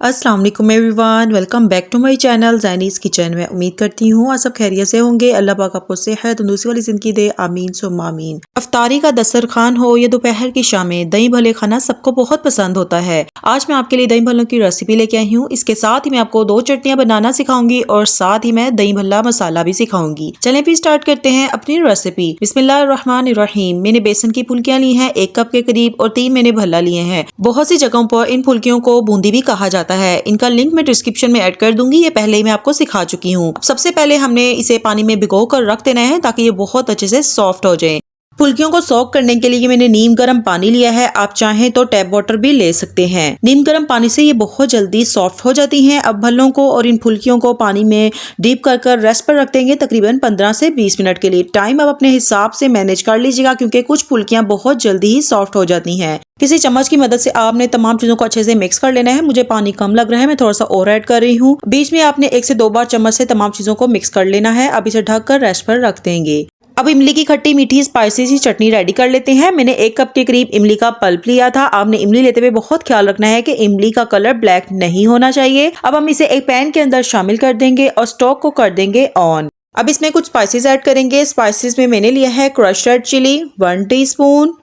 अस्सलाम वालेकुम everyone, welcome back to my channel Zainy's kitchen में। उम्मीद करती हूँ आप सब खैरियत से होंगे। अल्लाह पाक आपको सेहत तंदुरुस्ती वाली ज़िंदगी दे, आमीन सुम्मा आमीन। अफ्तारी का दस्तरखान हो या दोपहर की शामें, दही भल्ले खाना सबको बहुत पसंद होता है। आज मैं आपके लिए दही भल्लों की रेसिपी लेके आई हूँ। इसके साथ ही मैं आपको 2 चटनियाँ बनाना सिखाऊंगी और साथ ही मैं दही भल्ला मसाला भी सिखाऊंगी। चलें फिर स्टार्ट करते हैं अपनी रेसिपी। बिस्मिल्लाहिर्रहमानिर्रहीम। मैंने बेसन की फुल्कियाँ ली हैं 1 कप के करीब और 3 मैंने भल्ला लिए हैं। बहुत सी जगहों पर इन फुल्कियों को बूंदी भी कहा जाता है। इनका लिंक मैं डिस्क्रिप्शन में ऐड कर दूंगी। ये पहले ही मैं आपको सिखा चुकी हूँ। सबसे पहले हमने इसे पानी में भिगो कर रख देना है ताकि ये बहुत अच्छे से सॉफ्ट हो जाए। फुल्कियों को सॉक करने के लिए मैंने नीम गर्म पानी लिया है। आप चाहें तो टैप वाटर भी ले सकते हैं। नीम गर्म पानी से ये बहुत जल्दी सॉफ्ट हो जाती हैं। अब भल्लों को और इन फुल्कियों को पानी में डीप कर रेस्ट पर रख देंगे तकरीबन 15 से 20 मिनट के लिए। टाइम आप अपने हिसाब से मैनेज कर लीजिएगा क्योंकि कुछ फुल्कियां बहुत जल्दी ही सॉफ्ट हो जाती हैं। किसी चम्मच की मदद से आपने तमाम चीजों को अच्छे से मिक्स कर लेना है। मुझे पानी कम लग रहा है, मैं थोड़ा सा और ऐड कर रही हूँ। बीच में आपने 1 से 2 बार चम्मच से तमाम चीजों को मिक्स कर लेना है। अब इसे ढक कर रेस्ट पर रख देंगे। अब इमली की खट्टी मीठी स्पाइसी सी चटनी रेडी कर लेते हैं। मैंने 1 कप के करीब इमली का पल्प लिया था। आपने इमली लेते हुए बहुत ख्याल रखना है कि इमली का कलर ब्लैक नहीं होना चाहिए। अब हम इसे एक पैन के अंदर शामिल कर देंगे और स्टोव को कर देंगे ऑन। अब इसमें कुछ स्पाइसेस ऐड करेंगे। स्पाइसेस में मैंने लिया है crushed red chilli 1 teaspoon,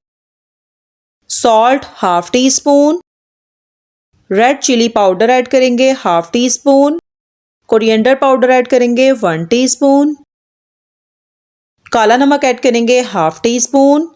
salt 1/2 teaspoon, red chilli powder add करेंगे 1/2 टीस्पून, कोरिएंडर पाउडर ऐड करेंगे 1 टीस्पून, काला नमक ऐड करेंगे 1/2 टीस्पून,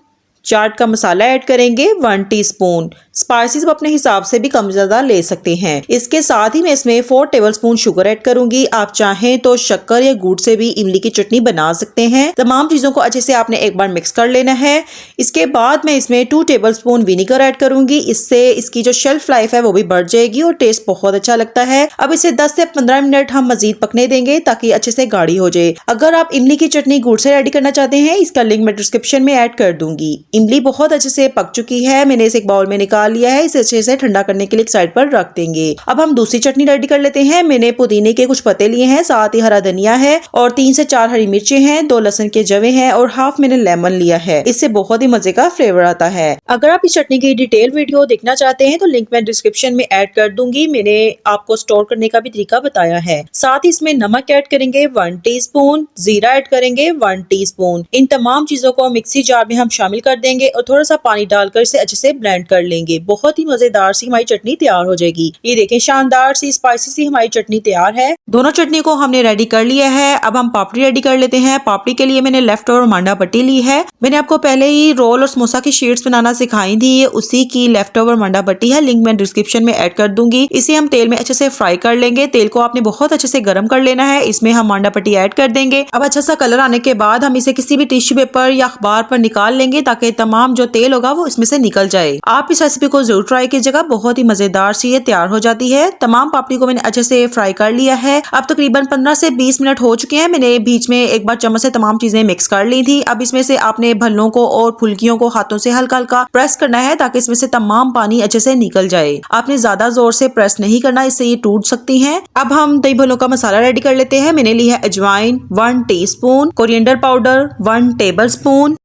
चाट का मसाला ऐड करेंगे 1 टीस्पून। स्पाइसेस अपने हिसाब से भी कम ज्यादा ले सकते हैं। इसके साथ ही मैं इसमें 4 टेबलस्पून शुगर ऐड करूंगी। आप चाहें तो शक्कर या गुड़ से भी इमली की चटनी बना सकते हैं। तमाम चीजों को अच्छे से आपने एक बार मिक्स कर लेना है। इसके बाद मैं इसमें 2 टेबलस्पून विनेगर ऐड करूंगी। इससे इसकी जो शेल्फ लाइफ है वो भी बढ़ जाएगी और टेस्ट बहुत अच्छा लगता है। अब इसे 10 से 15 मिनट हम मजीद पकने देंगे ताकि अच्छे से गाढ़ी हो जाए। अगर आप इमली की चटनी गुड़ से रेडी करना चाहते हैं, इसका लिंक मैं डिस्क्रिप्शन में ऐड कर दूंगी। इमली बहुत अच्छे से पक चुकी है। मैंने इसे एक बाउल में निकाल लिया है। इसे अच्छे से ठंडा करने के लिए एक साइड पर रख देंगे। अब हम दूसरी चटनी रेडी कर लेते हैं। मैंने पुदीने के कुछ पत्ते लिए हैं, साथ ही हरा धनिया है और 3 से 4 हरी मिर्चें हैं, 2 लहसुन के जवे हैं और हाफ मैंने लेमन लिया है। इससे बहुत ही मजे का फ्लेवर आता है। अगर आप इस चटनी की डिटेल वीडियो देखना चाहते हैं तो लिंक मैं डिस्क्रिप्शन में ऐड कर दूंगी। मैंने आपको स्टोर करने का भी तरीका बताया है। साथ ही इसमें नमक ऐड करेंगे 1 टीस्पून, जीरा ऐड करेंगे 1 टीस्पून। इन तमाम चीजों को मिक्सी जार में हम शामिल कर देंगे और थोड़ा सा पानी डालकर इसे अच्छे से ब्लेंड कर लेंगे। बहुत ही मजेदार सी हमारी चटनी तैयार हो जाएगी। ये देखें, शानदार सी स्पाइसी सी हमारी चटनी तैयार है। दोनों चटनी को हमने रेडी कर लिया है। अब हम पापड़ी रेडी कर लेते हैं। पापड़ी के लिए मैंने लेफ्ट ओवर मांडा पट्टी ली है। मैंने आपको पहले ही रोल और समोसा की शीट्स बनाना सिखाई थी। ये उसी की लेफ्ट ओवर मांडा पट्टी है। लिंक मैं डिस्क्रिप्शन में ऐड कर दूंगी। इसे हम तेल में अच्छे से फ्राई कर लेंगे। तेल को आपने बहुत अच्छे से गर्म कर लेना है। इसमें हम मांडा पट्टी ऐड कर देंगे। अब अच्छा सा कलर आने के बाद हम इसे किसी भी टिश्यू पेपर या अखबार पर निकाल लेंगे ताकि तमाम जो तेल होगा वो इसमें से निकल जाए। आप इस रेसिपी को जरूर ट्राई कीजिएगा, बहुत ही मजेदार सी ये तैयार हो जाती है। तमाम पापड़ी को मैंने अच्छे से फ्राई कर लिया है। अब तकरीबन 15 से 20 मिनट हो चुके हैं। मैंने बीच में एक बार चम्मच से तमाम चीजें मिक्स कर ली थी। अब इसमें से आपने भल्लों को और फुल्कियों को हाथों से हल्का हल्का प्रेस करना है ताकि इसमें से तमाम पानी अच्छे से निकल जाए। आपने ज्यादा जोर से प्रेस नहीं करना, इससे ये टूट सकती हैं। अब हम दही भल्लों का मसाला रेडी कर लेते हैं। मैंने ली है अजवाइन 1 teaspoon, coriander powder 1 tablespoon,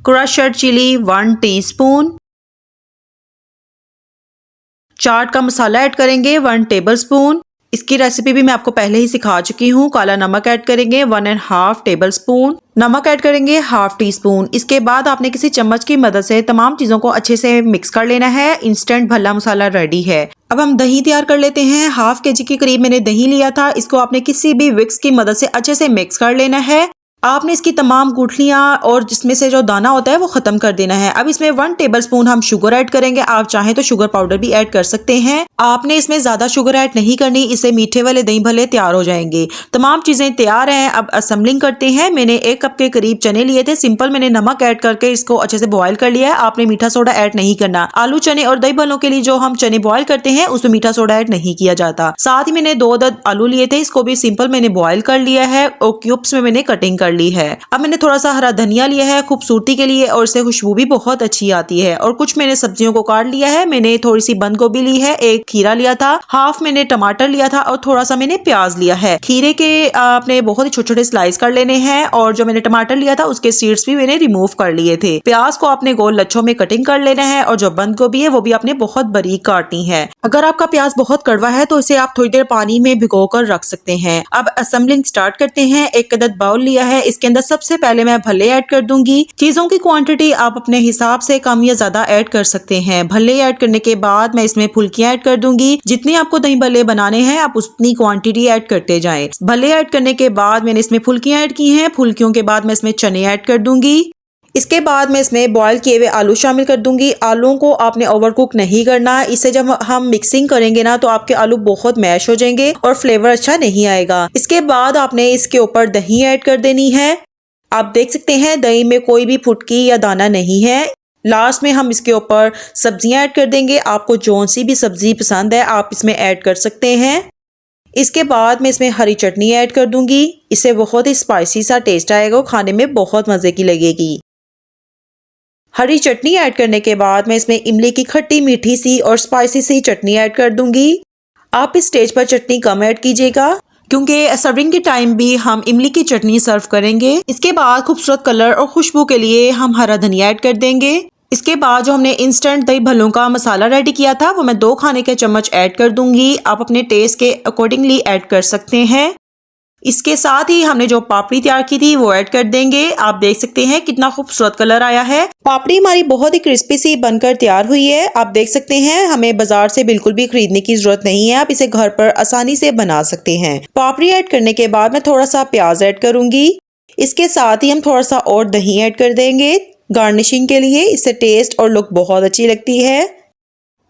crushed red chilli 1 teaspoon, chaat का मसाला ऐड करेंगे 1 टेबलस्पून। इसकी रेसिपी भी मैं आपको पहले ही सिखा चुकी हूँ। काला नमक ऐड करेंगे 1.5 टेबलस्पून, नमक ऐड करेंगे 1/2 टीस्पून। इसके बाद आपने किसी चम्मच की मदद से तमाम चीजों को अच्छे से मिक्स कर लेना है। इंस्टेंट भल्ला मसाला रेडी है। अब हम दही तैयार कर लेते हैं। 1/2 kg के करीब मैंने दही लिया था। इसको आपने किसी भी विक्स की मदद से अच्छे से मिक्स कर लेना है। आपने इसकी तमाम गुठलियां और जिसमें से जो दाना होता है वो खत्म कर देना है। अब इसमें 1 टेबलस्पून हम शुगर ऐड करेंगे। आप चाहें तो शुगर पाउडर भी ऐड कर सकते हैं। आपने इसमें ज्यादा शुगर ऐड नहीं करनी, इससे मीठे वाले दही भल्ले तैयार हो जाएंगे। तमाम चीजें तैयार हैं। अब असेंबलिंग करते हैं। मैंने 1 कप के करीब चने लिए थे। सिंपल मैंने नमक ऐड करके इसको अच्छे से बॉयल कर लिया है। आपने मीठा सोडा ऐड नहीं करना। आलू चने और दही भल्लों के लिए जो हम चने बॉयल करते हैं उसमें मीठा सोडा ऐड नहीं किया जाता। साथ ही मैंने 2 अदद आलू लिए थे। इसको भी सिंपल मैंने बॉयल कर लिया है और क्यूब्स में मैंने कटिंग कर कर ली है। अब मैंने थोड़ा सा हरा धनिया लिया है खूबसूरती के लिए और इससे खुशबू भी बहुत अच्छी आती है। और कुछ मैंने सब्जियों को काट लिया है। मैंने थोड़ी सी बंद गोभी ली है, एक खीरा लिया था, हाफ मैंने टमाटर लिया था और थोड़ा सा मैंने प्याज लिया है। खीरे के आपने बहुत ही छोटे छोटे स्लाइस कर लेने हैं और जो मैंने टमाटर लिया था उसके सीड्स भी मैंने रिमूव कर लिए थे। प्याज को आपने गोल लच्छों में कटिंग कर लेना है और जो बंद गोभी है वो भी आपने बहुत बारीक काटनी है। अगर आपका प्याज बहुत कड़वा है तो इसे आप थोड़ी देर पानी में भिगो कर रख सकते हैं। अब असेंबलिंग स्टार्ट करते हैं। एक अदद बाउल लिया है, इसके अंदर सबसे पहले मैं भल्ले ऐड कर दूंगी। चीजों की क्वांटिटी आप अपने हिसाब से कम या ज्यादा ऐड कर सकते हैं। भल्ले ऐड करने के बाद मैं इसमें फुल्कियां ऐड कर दूंगी। जितनी आपको दही भल्ले बनाने हैं आप उतनी क्वांटिटी ऐड करते जाएं। भल्ले ऐड करने के बाद मैंने इसमें फुल्कियां ऐड की हैं। फुल्कियों के बाद मैं इसमें चने ऐड कर दूंगी। इसके बाद मैं इसमें बॉयल किए हुए आलू शामिल कर दूंगी। आलूओं को आपने ओवरकुक नहीं करना, इससे जब हम मिक्सिंग करेंगे ना तो आपके आलू बहुत मैश हो जाएंगे और फ्लेवर अच्छा नहीं आएगा। इसके बाद आपने इसके ऊपर दही ऐड कर देनी है। आप देख सकते हैं दही में कोई भी फुटकी या दाना नहीं है। लास्ट में हम इसके ऊपर सब्जियां ऐड कर देंगे। आपको जौन सी भी सब्जी पसंद है आप इसमें ऐड कर सकते हैं। इसके बाद मैं इसमें हरी चटनी ऐड कर दूंगी। इससे बहुत ही स्पाइसी सा टेस्ट आएगा, खाने में बहुत मजे की लगेगी। हरी चटनी ऐड करने के बाद मैं इसमें इमली की खट्टी मीठी सी और स्पाइसी सी चटनी ऐड कर दूंगी। आप इस स्टेज पर चटनी कम ऐड कीजिएगा क्योंकि सर्विंग के टाइम भी हम इमली की चटनी सर्व करेंगे। इसके बाद खूबसूरत कलर और खुशबू के लिए हम हरा धनिया ऐड कर देंगे। इसके बाद जो हमने इंस्टेंट दही भल्लों का मसाला रेडी किया था वो मैं 2 खाने के चम्मच ऐड कर दूंगी। आप अपने टेस्ट के अकॉर्डिंगली ऐड कर सकते हैं। इसके साथ ही हमने जो पापड़ी तैयार की थी वो ऐड कर देंगे। आप देख सकते हैं कितना खूबसूरत कलर आया है। पापड़ी हमारी बहुत ही क्रिस्पी सी बनकर तैयार हुई है। आप देख सकते हैं हमें बाजार से बिल्कुल भी खरीदने की जरूरत नहीं है, आप इसे घर पर आसानी से बना सकते हैं। पापड़ी ऐड करने के बाद मैं थोड़ा सा प्याज ऐड करूंगी। इसके साथ ही हम थोड़ा सा और दही ऐड कर देंगे गार्निशिंग के लिए। इससे टेस्ट और लुक बहुत अच्छी लगती है।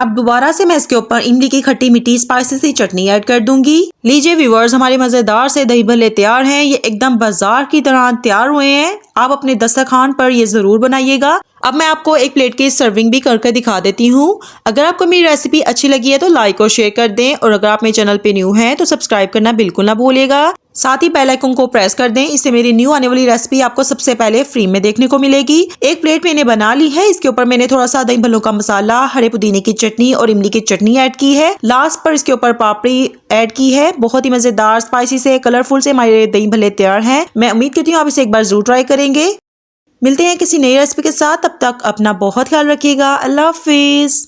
अब दोबारा से मैं इसके ऊपर इमली की खट्टी मीठी स्पाइसी सी चटनी ऐड कर दूंगी। लीजिए व्यूअर्स, हमारे मजेदार से दही भल्ले तैयार हैं। ये एकदम बाजार की तरह तैयार हुए हैं। आप अपने दस्तरखान पर ये जरूर बनाइएगा। अब मैं आपको एक प्लेट की सर्विंग भी करके दिखा देती हूँ। अगर आपको मेरी रेसिपी अच्छी लगी है तो लाइक और शेयर कर दें और अगर आप मेरे चैनल पे न्यू हैं तो सब्सक्राइब करना बिल्कुल ना भूलिएगा। साथ ही बेल आइकन को प्रेस कर दें, इससे मेरी न्यू आने वाली रेसिपी आपको सबसे पहले फ्री में देखने को मिलेगी। एक प्लेट मैंने बना ली है। इसके ऊपर मैंने थोड़ा सा दही भल्लों का मसाला, हरे पुदीने की चटनी और इमली की चटनी ऐड की है। लास्ट पर इसके ऊपर पापड़ी ऐड की है। बहुत ही मजेदार स्पाइसी से कलरफुल से हमारे दही भल्ले तैयार हैं। मैं उम्मीद करती हूँ आप इसे एक बार जरूर ट्राई करेंगे। मिलते हैं किसी नई रेसिपी के साथ, तब तक अपना बहुत ख्याल रखिएगा। अल्लाह हाफिज।